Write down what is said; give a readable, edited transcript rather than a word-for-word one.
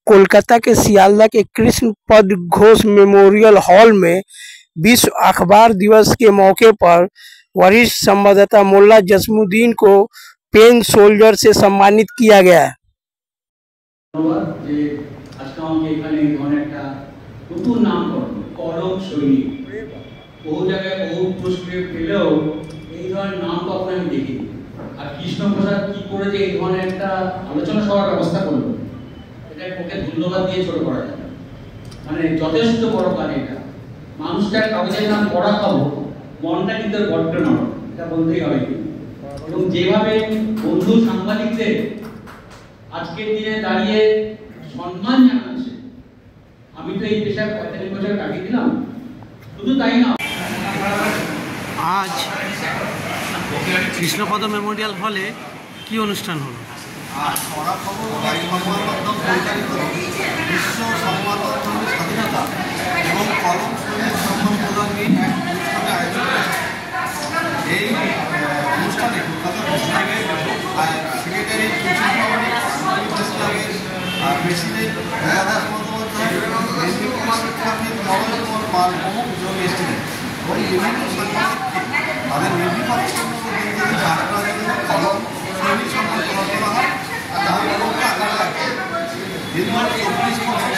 कोलकाता के सियालदह के कृष्ण पद घोष मेमोरियल हॉल में विश्व अखबार दिवस के मौके पर वरिष्ठ संवाददाता मोल्ला जसीमुद्दीन को पेन सोल्जर से सम्मानित किया गया। কৃষ্ণপ্রসাদ কি করে যে এই ধরনের একটা আলোচনা সভার ব্যবস্থা করলো, এটা ওকে ধন্যবাদ দিয়ে ছোট করা যায়। মানে যথেষ্ট বড় কাজ এটা। মানুষটার কাগজের নাম পড়া খাবো, মনটা কিন্তু বড্ড নরম, এটা বলতেই হবে। এবং যেভাবে বন্ধু সাংবাদিকদের আজকের দিনে দাঁড়িয়ে সম্মান জানাচ্ছে, আমি তো এই পেশায় 45 বছর কাটিয়ে দিলাম। শুধু তাই না, আজ কৃষ্ণপদ মেমোরিয়াল হলে কি অনুষ্ঠান হলো? আজ পড়া খবর সংবাদ মাধ্যম পরিচালিত বিশ্ব সংবাদ মাধ্যমের স্বাধীনতা এবং কলম শ্রমিক সম্মান প্রদান নিয়ে এক অনুষ্ঠানে আয়োজন করেছে। এই অনুষ্ঠানে কলকাতা বিশ্ববিদ্যালয়ের সেক্রেটারি প্রেসিডেন্ট দাস বন্দ্যোপাধ্যায়, মেদিনীপুর শিক্ষাবিদ নরেন্দ্র কুমার পাল প্রমুখ এসেছিলেন এবং বিভিন্ন সাংবাদিককে তাদের নির্বিপক্ষে কলম শ্রমিক সম্মান প্রদান করা হয়। আর তার আগামী দীর্ঘ 24 বছর